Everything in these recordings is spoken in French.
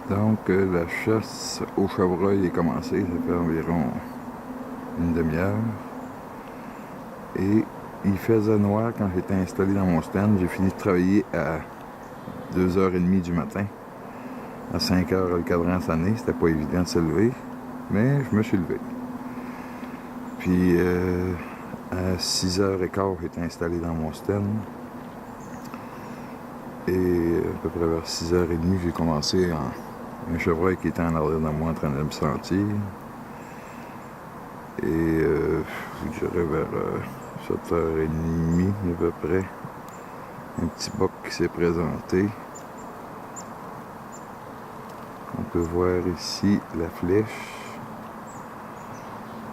Donc, la chasse au chevreuil est commencée, ça fait environ une demi-heure. Et il faisait noir quand j'étais installé dans mon stand. J'ai fini de travailler à 2h30 du matin. À 5h, le cadran sonné, c'était pas évident de se lever, mais je me suis levé. Puis, à 6h15, j'étais installé dans mon stand. Et à peu près vers 6h30, j'ai commencé un chevreuil qui était en arrière de moi en train de me sentir. Et je dirais vers 7h30 à peu près, un petit boc qui s'est présenté. On peut voir ici la flèche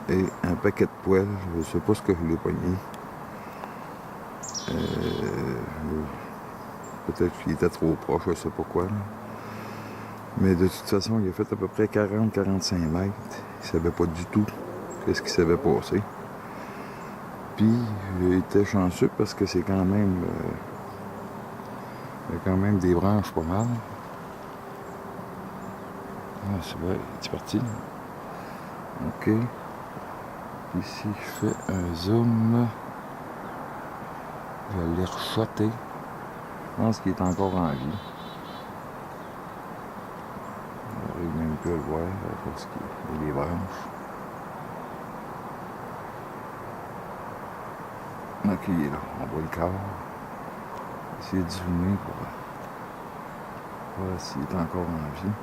et un paquet de poêles. Je ne sais pas ce que je l'ai pogné. Peut-être qu'il était trop proche, je ne sais pas quoi. Là. Mais de toute façon, il a fait à peu près 40-45 mètres. Il ne savait pas du tout ce qui s'avait passé. Puis, j'ai été chanceux parce que c'est quand même... il y a quand même des branches pas mal. Ah, c'est vrai, c'est parti. OK. Ici, je fais un zoom. Je vais les rechotter. Je pense qu'il est encore en vie. On n'arrive même plus à le voir parce qu'il y a des branches. OK, il est là. On voit le corps. Essayer de zoomer pour voir s'il est encore en vie.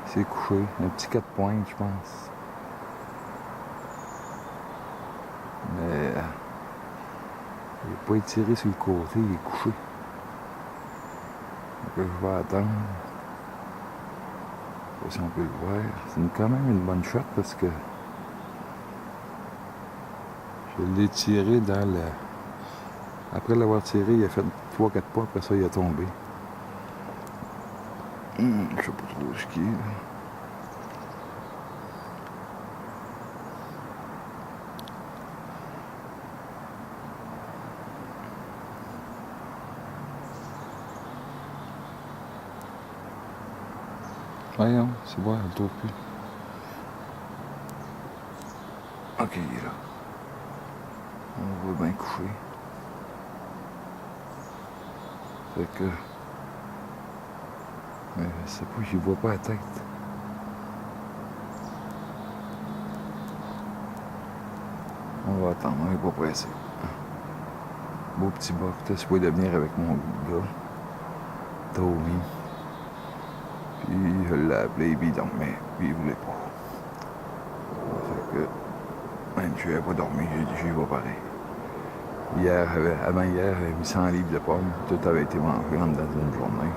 C'est couché. Un petit 4 pointes, je pense. Mais il n'est pas étiré sur le côté, il est couché. Donc je vais attendre. Je sais pas si on peut le voir. C'est quand même une bonne shot parce que je l'ai tiré dans le... Après l'avoir tiré, il a fait 3-4 pas, après ça il a tombé. Je sais pas trop ce qu'il est. Voyons, c'est bon, elle ne trouve plus. OK, il est là. On voit bien coucher. Fait que... Mais je sais pas, j'y vois pas la tête. On va attendre, on n'est pas pressé. Beau petit boc, t'as supposé de venir avec mon gars, Tommy. Puis je l'ai appelé, puis il dormait, puis il voulait pas. Fait que, même si je n'avais pas dormi, j'ai dit j'y vais pareil. Hier, avant hier, j'avais mis 100 livres de pommes, tout avait été mangé en dedans d'une journée.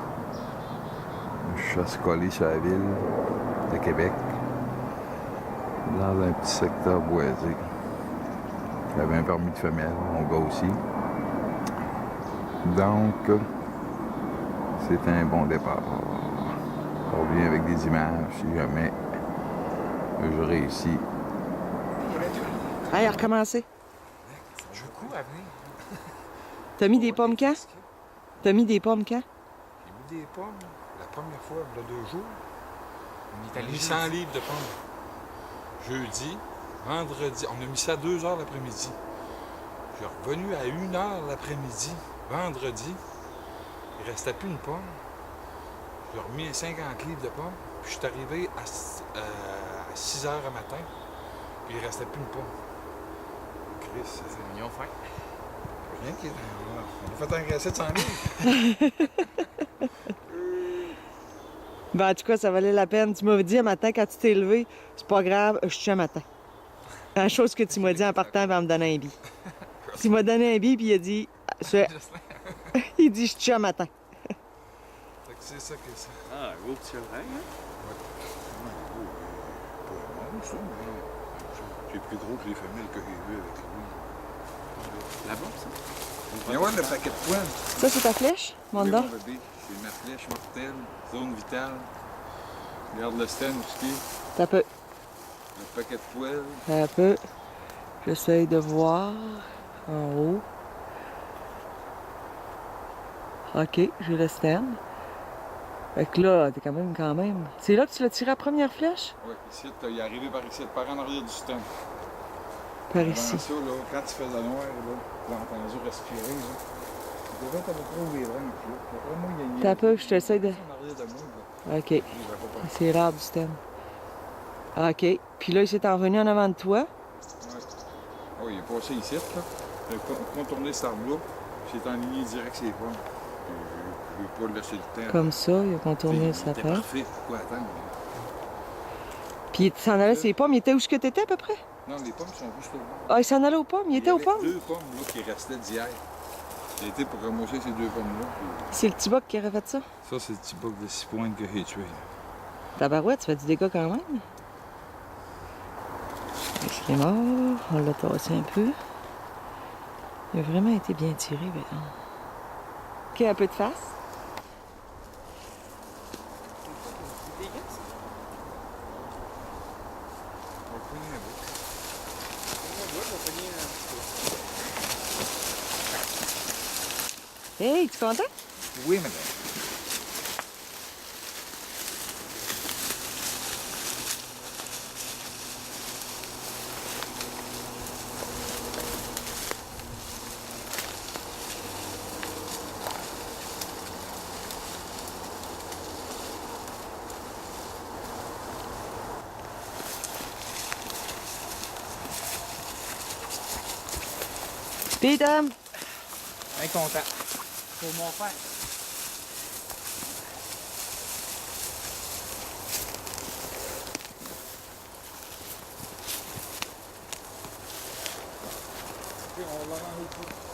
Je suis collé sur la ville de Québec, dans un petit secteur boisé. J'avais un permis de femelle, mon gars aussi. Donc, c'est un bon départ. On revient avec des images si jamais je réussis. Allez, recommencer. Je cours à venir. T'as mis des pommes quand? T'as mis des pommes quand? J'ai mis des pommes la première fois, il y a 2 jours. On est allé 100 livres de pommes. Jeudi, vendredi. On a mis ça à 2h l'après-midi. Je suis revenu à 1h l'après-midi, vendredi. Il restait plus une pomme. J'ai remis 50 livres de pommes. Puis je suis arrivé à 6h le matin. Puis il restait plus une pomme. Chris, c'est mignon fin. Rien qui est... On a fait engraisser de 100 livres. Ben, en tout cas, ça valait la peine. Tu m'avais dit un matin, quand tu t'es levé, c'est pas grave, je tue un matin. La chose que tu m'as dit en partant, il va me donner un billet. Tu m'as donné un billet, puis il a dit... il dit, je tue un matin. Fait que c'est ça que c'est. Ah, un gros petit chevreuil, hein? C'est plus gros que les femelles que j'ai vues avec lui. Là-bas, ça? Mais ouais, le paquet de poils. Ça, c'est ta flèche, Manda? Oui, mon bébé, c'est ma flèche mortelle, zone vitale. Regarde le stand aussi. T'as peu. Le paquet de poils. Un peu. J'essaye de voir en haut. OK, j'ai le stand. Fait que là, t'es quand même. C'est là que tu l'as tiré la première flèche? Ouais, ici, il est arrivé par ici, par en arrière du stand. Par Avant ici. ça, là, quand il faisait noir, là, j'ai entendu respirer, là. Il devait être à peu près ouvert, puis là. Après moi, il y a T'as peu, je t'essaie de. en arrière de moi, là. OK. Il va pas passer. C'est rare du stem. OK. Puis là, il s'est envenu en avant de toi. Ouais. Ah oui, il est passé ici, là. Il a contourné cet arbre-là, puis il est en ligne direct ses pommes. Je ne veux pas laisser le temps. Comme ça, il a contourné le Il était sapin. parfait. Pourquoi attendre? Puis il s'en allait ses pommes. Il était où ce que t'étais à peu près? Non, les pommes sont juste au bord. Ah, il s'en allait aux pommes. Il était aux y avait pommes. 2 pommes là, qui restaient d'hier. J'ai été pour ramasser ces 2 pommes-là. C'est le petit boc qui aurait fait ça. Ça, c'est le petit boc de 6 pointes que j'ai tué. Tabarouette, ça fait du dégât quand même. Est-ce qu'il est mort? On l'a tassé un peu. Il a vraiment été bien tiré, maintenant. OK, un peu de face. On va prendre un bout. Hey, tu content? Oui, madame. Peter! Bien content. Pour mon frère. On va l'enlever.